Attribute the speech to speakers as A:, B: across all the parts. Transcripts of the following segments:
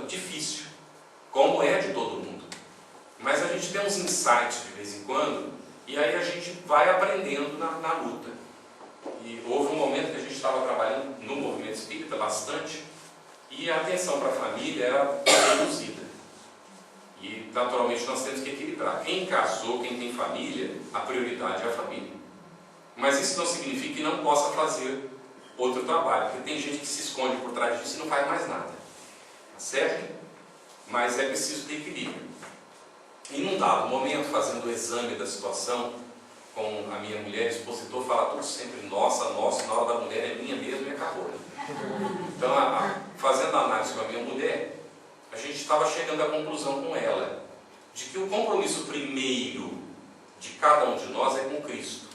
A: difícil, como é de todo mundo. Mas a gente tem uns insights de vez em quando, e aí a gente vai aprendendo na luta. E houve um momento que a gente estava trabalhando no movimento espírita bastante, e a atenção para a família era reduzida. E naturalmente nós temos que equilibrar. Quem casou, quem tem família, a prioridade é a família. Mas isso não significa que não possa fazer outro trabalho, porque tem gente que se esconde por trás disso e não faz mais nada. Tá certo? Mas é preciso ter equilíbrio. E num dado momento, fazendo o exame da situação com a minha mulher, expositor, fala tudo sempre nossa, na hora da mulher é minha mesmo e acabou. Então, fazendo a análise com a minha mulher, a gente estava chegando à conclusão com ela de que o compromisso primeiro de cada um de nós é com Cristo.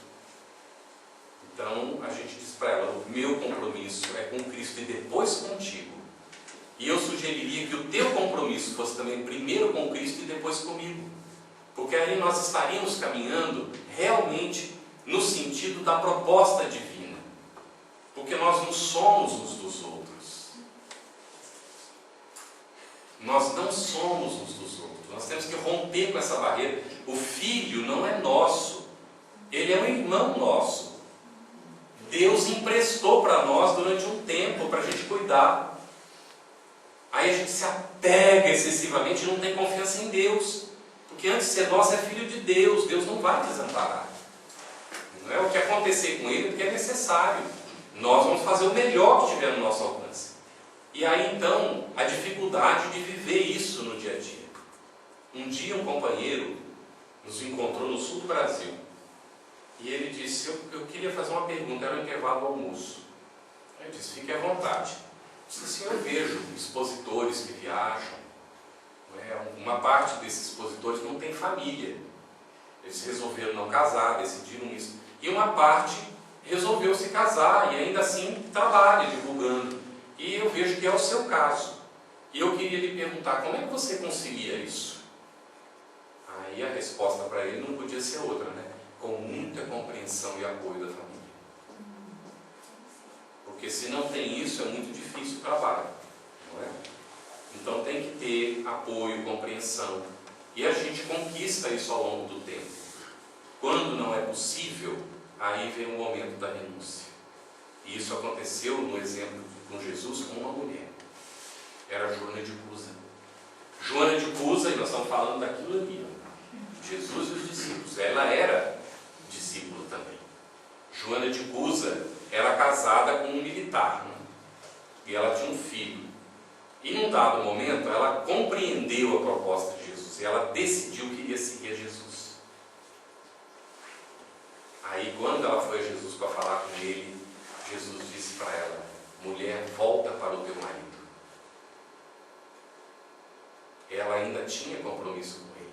A: Então a gente disse para ela, o meu compromisso é com Cristo e depois contigo. E eu sugeriria que o teu compromisso fosse também primeiro com Cristo e depois comigo. Porque aí nós estaríamos caminhando realmente no sentido da proposta divina. Porque nós não somos uns dos outros. Nós não somos uns dos outros. Nós temos que romper com essa barreira. O filho não é nosso. Ele é um irmão nosso. Deus emprestou para nós durante um tempo para a gente cuidar. Aí a gente se apega excessivamente e não tem confiança em Deus. Porque antes de ser nosso é filho de Deus. Deus não vai desamparar. Não é o que acontecer com ele porque é necessário. Nós vamos fazer o melhor que tiver no nosso alcance. E aí então, a dificuldade de viver isso no dia a dia. Um dia um companheiro nos encontrou no sul do Brasil. E ele disse, eu queria fazer uma pergunta, era um intervalo do almoço. Eu disse, fique à vontade. Eu disse, eu vejo expositores que viajam. Uma parte desses expositores não tem família. Eles resolveram não casar, decidiram isso. E uma parte resolveu se casar e ainda assim trabalha divulgando. E eu vejo que é o seu caso. E eu queria lhe perguntar, como é que você concilia isso? Aí a resposta para ele não podia ser outra, né? Com muita compreensão e apoio da família. Porque se não tem isso, é muito difícil o trabalho. Não é? Então tem que ter apoio, compreensão. E a gente conquista isso ao longo do tempo. Quando não é possível, aí vem o momento da renúncia. E isso aconteceu no exemplo com Jesus com uma mulher. Era Joana de Cusa. Joana de Cusa, e nós estamos falando daquilo ali. Jesus e os discípulos. Ela era discípula também. Joana de Cusa era casada com um militar, né? E ela tinha um filho. E num dado momento ela compreendeu a proposta de Jesus e ela decidiu que iria seguir a Jesus. Aí quando ela foi a Jesus para falar com ele, Jesus disse para ela, mulher, volta para o teu marido. Ela ainda tinha compromisso com ele.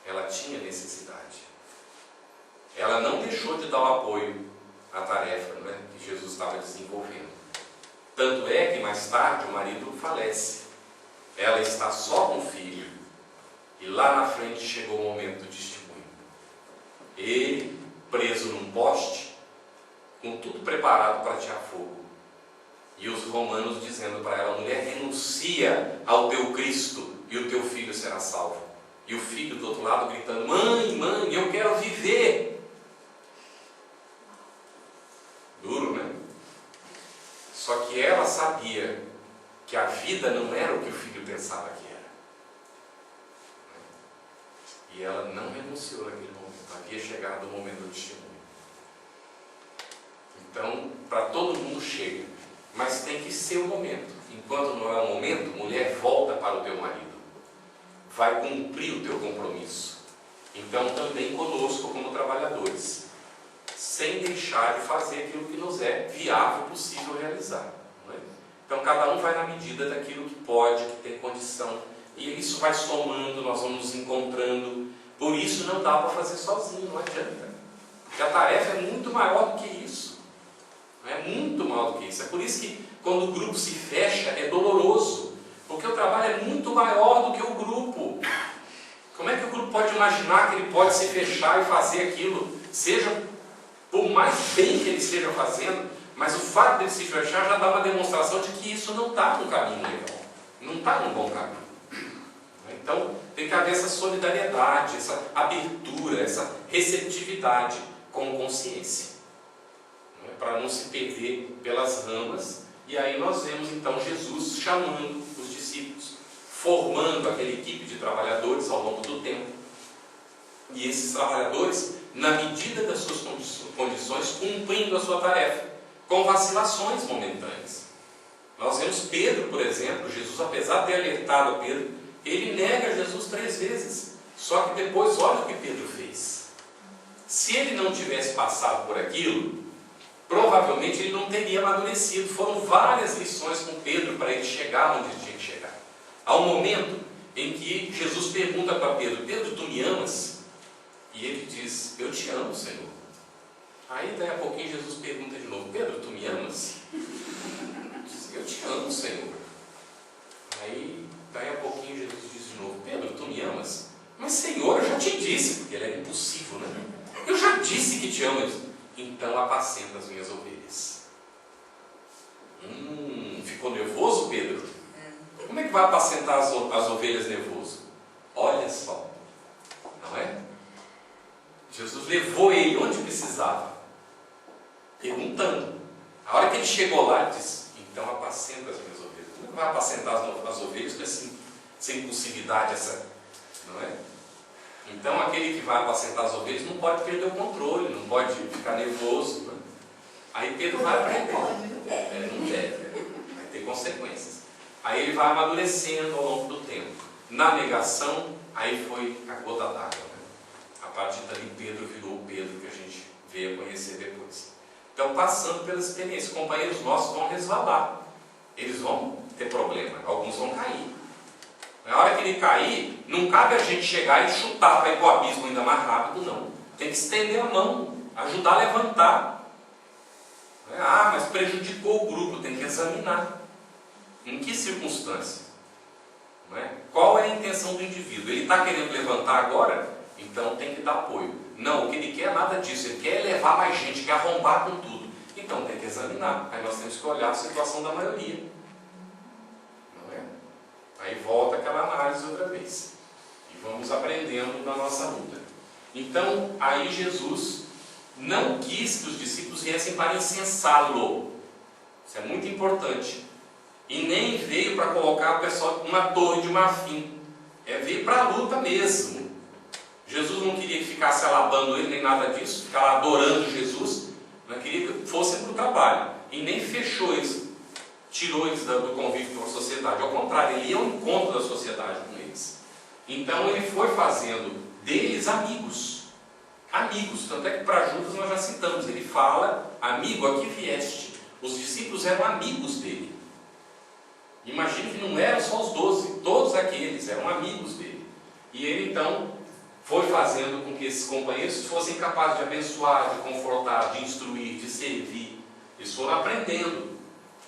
A: Ela tinha necessidade. Ela não deixou de dar o apoio à tarefa, né, que Jesus estava desenvolvendo. Tanto é que mais tarde o marido falece. Ela está só com o filho. E lá na frente chegou o momento do testemunho. Ele, preso num poste, com tudo preparado para atear fogo. E os romanos dizendo para ela, mulher, renuncia ao teu Cristo e o teu filho será salvo. E o filho do outro lado gritando, mãe, mãe, eu quero viver. Duro, né? Só que ela sabia que a vida não era o que o filho pensava que era. E ela não renunciou naquele momento. Havia chegado o momento do testemunho. Então, para todo mundo chega. Mas tem que ser o momento. Enquanto não é o momento, mulher, volta para o teu marido. Vai cumprir o teu compromisso. Então, também conosco como trabalhadores. Sem deixar de fazer aquilo que nos é viável, possível realizar. Não é? Então cada um vai na medida daquilo que pode, que tem condição. E isso vai somando, nós vamos nos encontrando. Por isso não dá para fazer sozinho, não adianta. Porque a tarefa é muito maior do que isso. É muito maior do que isso. É por isso que quando o grupo se fecha é doloroso. Porque o trabalho é muito maior do que o grupo. Como é que o grupo pode imaginar que ele pode se fechar e fazer aquilo? Seja por mais bem que ele esteja fazendo, mas o fato de ele se fechar já dá uma demonstração de que isso não está no caminho legal. Não está num bom caminho. Então, tem que haver essa solidariedade, essa abertura, essa receptividade com consciência, para não se perder pelas ramas. E aí nós vemos então Jesus chamando os discípulos, formando aquela equipe de trabalhadores ao longo do tempo. E esses trabalhadores, na medida das suas condições, cumprindo a sua tarefa, com vacilações momentâneas. Nós vemos Pedro, por exemplo. Jesus, apesar de ter alertado a Pedro, ele nega Jesus 3 vezes. Só que depois, olha o que Pedro fez. Se ele não tivesse passado por aquilo, provavelmente ele não teria amadurecido. Foram várias lições com Pedro para ele chegar onde ele tinha que chegar. Há um momento em que Jesus pergunta para Pedro: Pedro, tu me amas? E ele diz: eu te amo, Senhor. Aí daí a pouquinho Jesus pergunta de novo: Pedro, tu me amas? Diz: eu te amo, Senhor. Aí daí a pouquinho Jesus diz de novo: Pedro, tu me amas? Mas Senhor, eu já te disse, porque ele era impossível, né? Eu já disse que te amo. Ele diz: então apacenta as minhas ovelhas. Ficou nervoso, Pedro? Como é que vai apacentar as ovelhas nervoso? Olha só, não é? Jesus levou ele onde precisava, perguntando. A hora que ele chegou lá, ele disse: então apacenta as minhas ovelhas. Como é que vai apacentar as ovelhas com essa impulsividade, não é? Então aquele que vai apacentar as ovelhas não pode perder o controle, não pode ficar nervoso, né? Aí Pedro vai aprender. Não deve, vai ter consequências. Aí ele vai amadurecendo ao longo do tempo. Na negação, aí foi a gota d'água, né? A partir dali Pedro virou o Pedro que a gente veio a conhecer depois. Então, passando pela experiência, companheiros nossos vão resvalar, eles vão ter problema, alguns vão cair. Na hora que ele cair, não cabe a gente chegar e chutar para ir para o abismo ainda mais rápido, não. Tem que estender a mão, ajudar a levantar. Mas prejudicou o grupo, tem que examinar. Em que circunstância? Não é? Qual é a intenção do indivíduo? Ele está querendo levantar agora? Então tem que dar apoio. Não, o que ele quer é nada disso. Ele quer levar mais gente, quer arrombar com tudo. Então tem que examinar. Aí nós temos que olhar a situação da maioria. Não é? Aí volta aquela análise outra vez. E vamos aprendendo na nossa luta. Então, aí Jesus não quis que os discípulos viessem para incensá-lo. Isso é muito importante. E nem veio para colocar o pessoal numa torre de marfim. Veio para a luta mesmo. Jesus não queria que ficasse alabando ele, nem nada disso, ficar adorando Jesus. Não queria que fossem para o trabalho. E nem fechou eles, tirou eles do convívio com a sociedade. Ao contrário, ele ia ao encontro da sociedade com eles. Então ele foi fazendo deles amigos. Amigos, tanto é que para Judas nós já citamos. Ele fala: amigo, aqui vieste. Os discípulos eram amigos dele. Imagine que não eram só os 12, todos aqueles eram amigos dele. E ele então foi fazendo com que esses companheiros fossem capazes de abençoar, de confortar, de instruir, de servir. Eles foram aprendendo.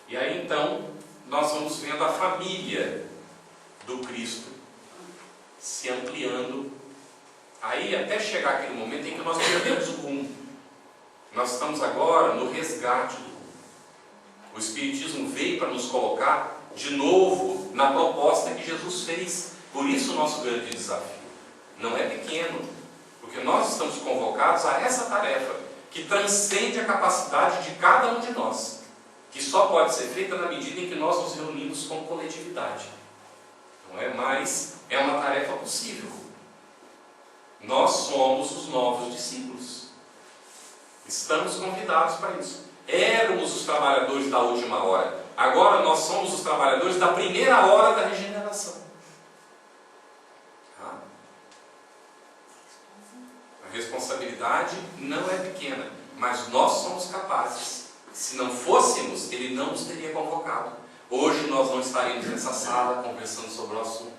A: E aí então nós vamos vendo a família do Cristo se ampliando. Aí até chegar aquele momento em que nós perdemos o rumo. Nós estamos agora no resgate do rumo. O Espiritismo veio para nos colocar de novo na proposta que Jesus fez. Por isso o nosso grande desafio não é pequeno, porque nós estamos convocados a essa tarefa que transcende a capacidade de cada um de nós, que só pode ser feita na medida em que nós nos reunimos como coletividade. Não é? Mas é uma tarefa possível. Nós somos os novos discípulos. Estamos convidados para isso. Éramos os trabalhadores da última hora. Agora nós somos os trabalhadores da primeira hora da regeneração. A responsabilidade não é pequena, mas nós somos capazes. Se não fôssemos, ele não nos teria convocado. Hoje nós não estaríamos nessa sala conversando sobre o assunto.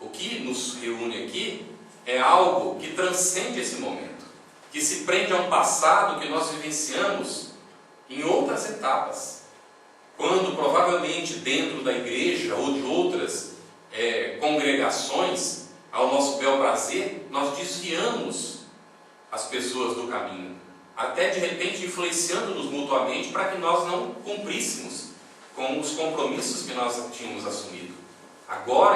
A: O que nos reúne aqui é algo que transcende esse momento, que se prende a um passado que nós vivenciamos em outras etapas, quando provavelmente dentro da igreja ou de outras congregações, ao nosso bel prazer, nós desviamos as pessoas do caminho, até de repente influenciando-nos mutuamente para que nós não cumpríssemos com os compromissos que nós tínhamos assumido. Agora